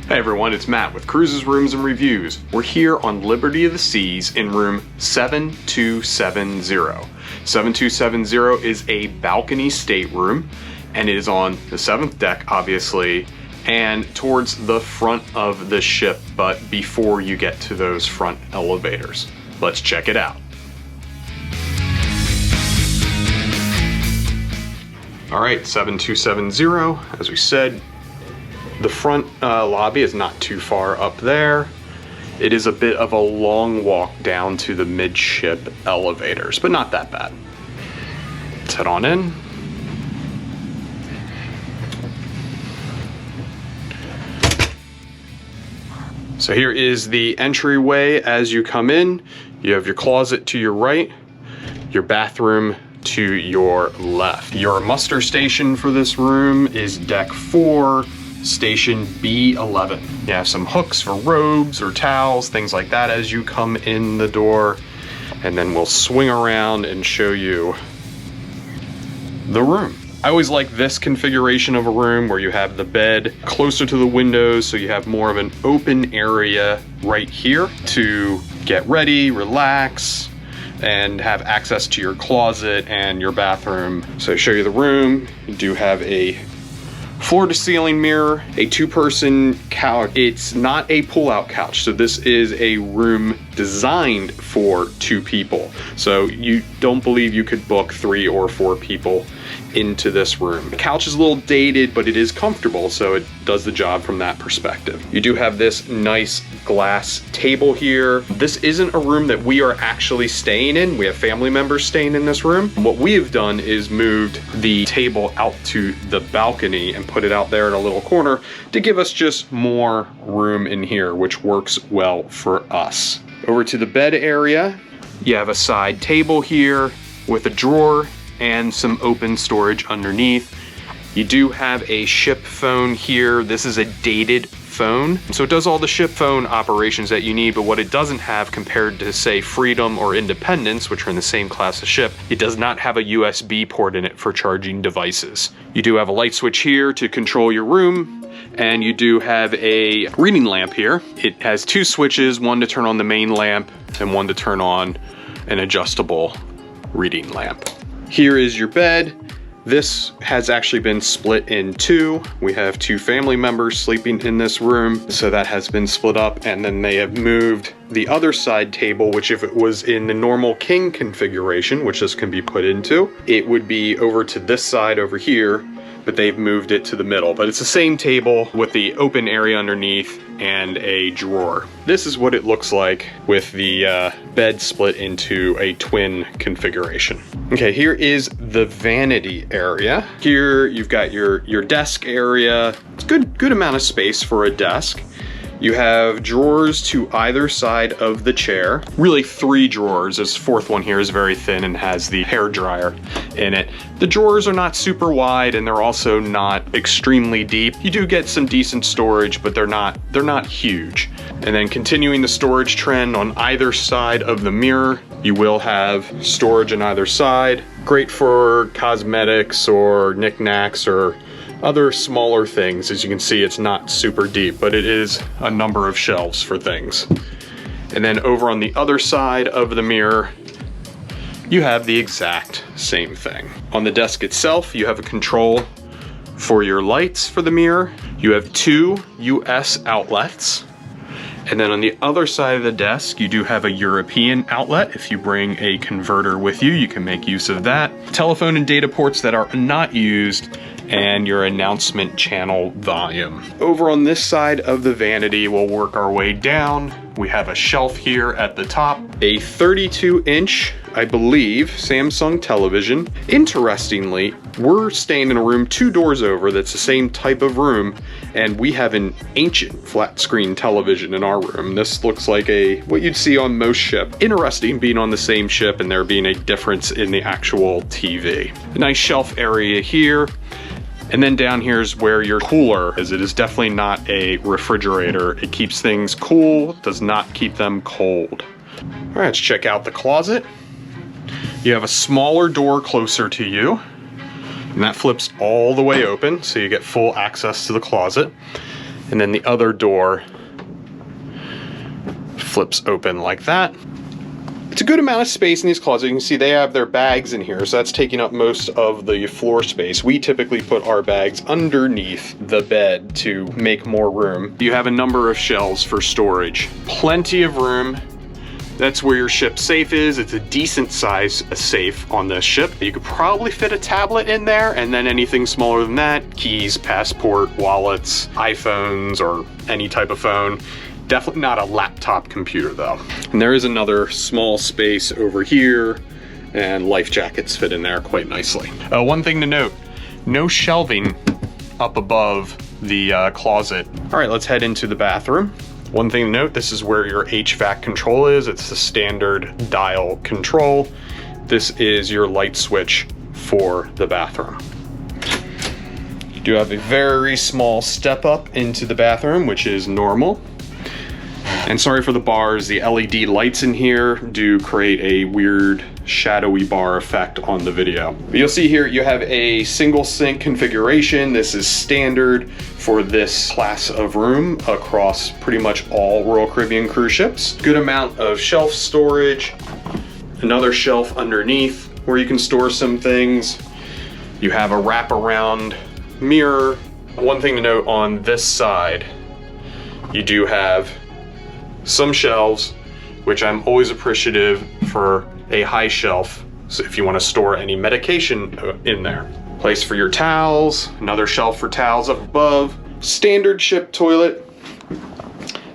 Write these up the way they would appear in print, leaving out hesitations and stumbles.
Hey everyone, it's Matt with Cruises, Rooms, and Reviews. We're here on Liberty of the Seas in room 7270. 7270 is a balcony stateroom, and it is on the 7th deck, obviously, and towards the front of the ship, but before you get to those front elevators. Let's check it out. All right, 7270, as we said, the front lobby is not too far up there. It is a bit of a long walk down to the midship elevators, but not that bad. Let's head on in. So here is the entryway as you come in. You have your closet to your right, your bathroom to your left. Your muster station for this room is deck 4, station B11. You have some hooks for robes or towels, things like that as you come in the door. And then we'll swing around and show you the room. I always like this configuration of a room where you have the bed closer to the windows, so you have more of an open area right here to get ready, relax, and have access to your closet and your bathroom. So I show you the room. You do have a floor-to-ceiling mirror, a 2-person couch. It's not a pull-out couch, so this is a room designed for 2 people. So you don't believe you could book 3 or 4 people into this room. The couch is a little dated, but it is comfortable, so it does the job from that perspective. You do have this nice glass table here. This isn't a room that we are actually staying in. We have family members staying in this room. What we have done is moved the table out to the balcony and put it out there in a little corner to give us just more room in here, which works well for us. Over to the bed area, you have a side table here with a drawer and some open storage underneath. You do have a ship phone here. This is a dated phone, so it does all the ship phone operations that you need, but what it doesn't have compared to, say, Freedom or Independence, which are in the same class of ship, it does not have a USB port in it for charging devices. You do have a light switch here to control your room, and you do have a reading lamp here. It has 2 switches, one to turn on the main lamp and one to turn on an adjustable reading lamp. Here is your bed. This has actually been split in 2. We have 2 family members sleeping in this room, so that has been split up, and then they have moved the other side table, which if it was in the normal king configuration, which this can be put into, it would be over to this side over here, but they've moved it to the middle. But it's the same table with the open area underneath and a drawer. This is what it looks like with the bed split into a twin configuration. Okay, here is the vanity area. Here you've got your desk area. It's good amount of space for a desk. You have drawers to either side of the chair. Really 3 drawers. This 4th one here is very thin and has the hair dryer in it. The drawers are not super wide and they're also not extremely deep. You do get some decent storage, but they're not huge. And then continuing the storage trend on either side of the mirror, you will have storage on either side. Great for cosmetics or knickknacks or other smaller things. As you can see, it's not super deep, but it is a number of shelves for things. And then over on the other side of the mirror, you have the exact same thing. On the desk itself, you have a control for your lights for the mirror. You have 2 US outlets. And then on the other side of the desk, you do have a European outlet. If you bring a converter with you, you can make use of that. Telephone and data ports that are not used, and your announcement channel volume. Over on this side of the vanity, we'll work our way down. We have a shelf here at the top, a 32-inch, I believe, Samsung television. Interestingly, we're staying in a room 2 doors over that's the same type of room, and we have an ancient flat screen television in our room. This looks like what you'd see on most ships. Interesting being on the same ship and there being a difference in the actual TV. A nice shelf area here. And then down here is where your cooler is. It is definitely not a refrigerator. It keeps things cool, does not keep them cold. All right, let's check out the closet. You have a smaller door closer to you, and that flips all the way open, so you get full access to the closet. And then the other door flips open like that. It's a good amount of space in these closets. You can see they have their bags in here, so that's taking up most of the floor space. We typically put our bags underneath the bed to make more room. You have a number of shelves for storage. Plenty of room. That's where your ship safe is. It's a decent size safe on this ship. You could probably fit a tablet in there, and then anything smaller than that, keys, passport, wallets, iPhones, or any type of phone. Definitely not a laptop computer though. And there is another small space over here, and life jackets fit in there quite nicely. One thing to note, no shelving up above the closet. All right, let's head into the bathroom. One thing to note, this is where your HVAC control is. It's the standard dial control. This is your light switch for the bathroom. You do have a very small step up into the bathroom, which is normal. And sorry for the bars, the LED lights in here do create a weird shadowy bar effect on the video. But you'll see here you have a single sink configuration. This is standard for this class of room across pretty much all Royal Caribbean cruise ships. Good amount of shelf storage, another shelf underneath where you can store some things. You have a wraparound mirror. One thing to note on this side, you do have some shelves, which I'm always appreciative for a high shelf. So if you want to store any medication in there. Place for your towels, another shelf for towels up above, standard ship toilet,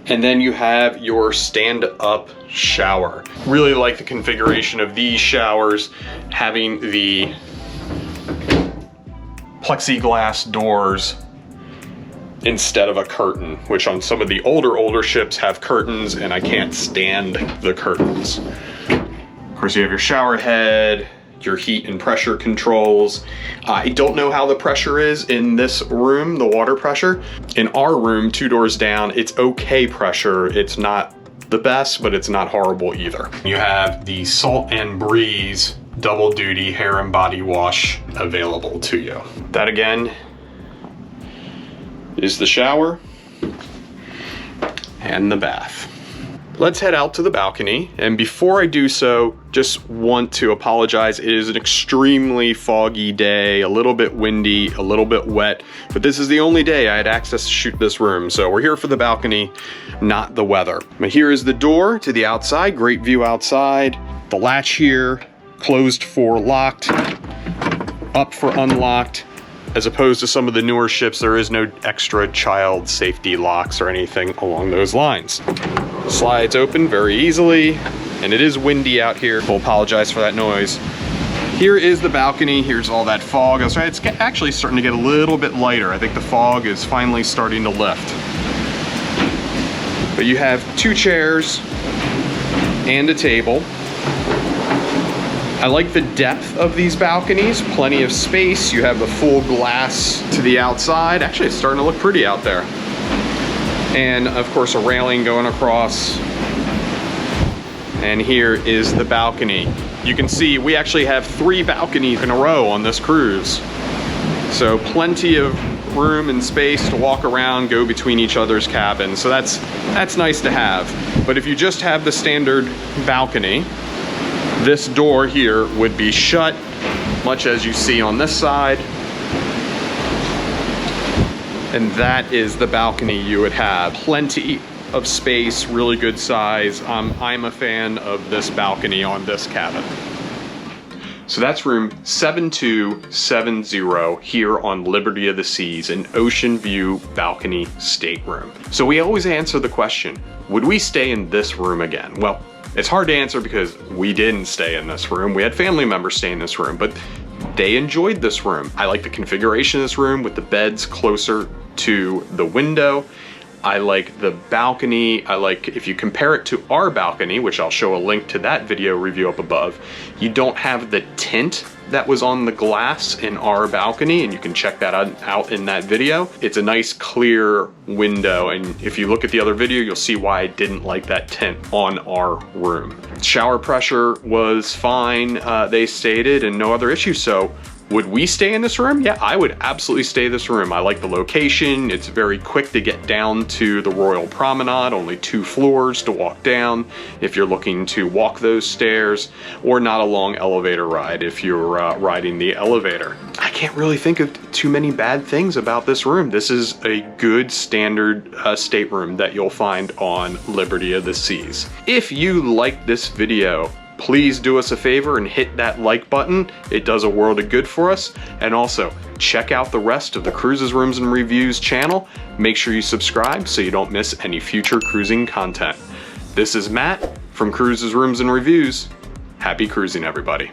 and then you have your stand-up shower. Really like the configuration of these showers, having the plexiglass doors instead of a curtain, which on some of the older ships have curtains, and I can't stand the curtains. Of course, you have your shower head, your heat and pressure controls. I don't know how the pressure is in this room, the water pressure. In our room, 2 doors down, it's okay pressure. It's not the best, but it's not horrible either. You have the Salt and Breeze double duty hair and body wash available to you. That again is the shower and the bath. Let's head out to the balcony, and before I do so, just want to apologize. It is an extremely foggy day, a little bit windy, a little bit wet, but this is the only day I had access to shoot this room, so we're here for the balcony, not the weather. But here is the door to the outside, great view outside. The latch here, closed for locked, up for unlocked. As opposed to some of the newer ships, there is no extra child safety locks or anything along those lines. Slides open very easily, and it is windy out here. We'll apologize for that noise. Here is the balcony. Here's all that fog. It's actually starting to get a little bit lighter. I think the fog is finally starting to lift. But you have 2 chairs and a table. I like the depth of these balconies, plenty of space. You have the full glass to the outside. Actually, it's starting to look pretty out there. And of course, a railing going across. And here is the balcony. You can see we actually have 3 balconies in a row on this cruise. So plenty of room and space to walk around, go between each other's cabins. So that's nice to have. But if you just have the standard balcony, this door here would be shut, much as you see on this side. And that is the balcony you would have. Plenty of space, really good size. I'm a fan of this balcony on this cabin. So that's room 7270 here on Liberty of the Seas, an ocean view balcony stateroom. So we always answer the question, would we stay in this room again? Well, it's hard to answer because we didn't stay in this room. We had family members stay in this room, but they enjoyed this room. I like the configuration of this room with the beds closer to the window. I like the balcony. I like, if you compare it to our balcony, which I'll show a link to that video review up above, you don't have the tint that was on the glass in our balcony, and you can check that out in that video. It's a nice clear window, and if you look at the other video, you'll see why I didn't like that tint on our room. Shower pressure was fine, they stated, and no other issues, so Would we stay in this room? Yeah, I would absolutely stay in this room. I like the location. It's very quick to get down to the Royal Promenade, only 2 floors to walk down if you're looking to walk those stairs, or not a long elevator ride if you're riding the elevator. I can't really think of too many bad things about this room. This is a good standard stateroom that you'll find on Liberty of the Seas. If you like this video, please do us a favor and hit that like button. It does a world of good for us. And also, check out the rest of the Cruises, Rooms, and Reviews channel. Make sure you subscribe so you don't miss any future cruising content. This is Matt from Cruises, Rooms, and Reviews. Happy cruising, everybody.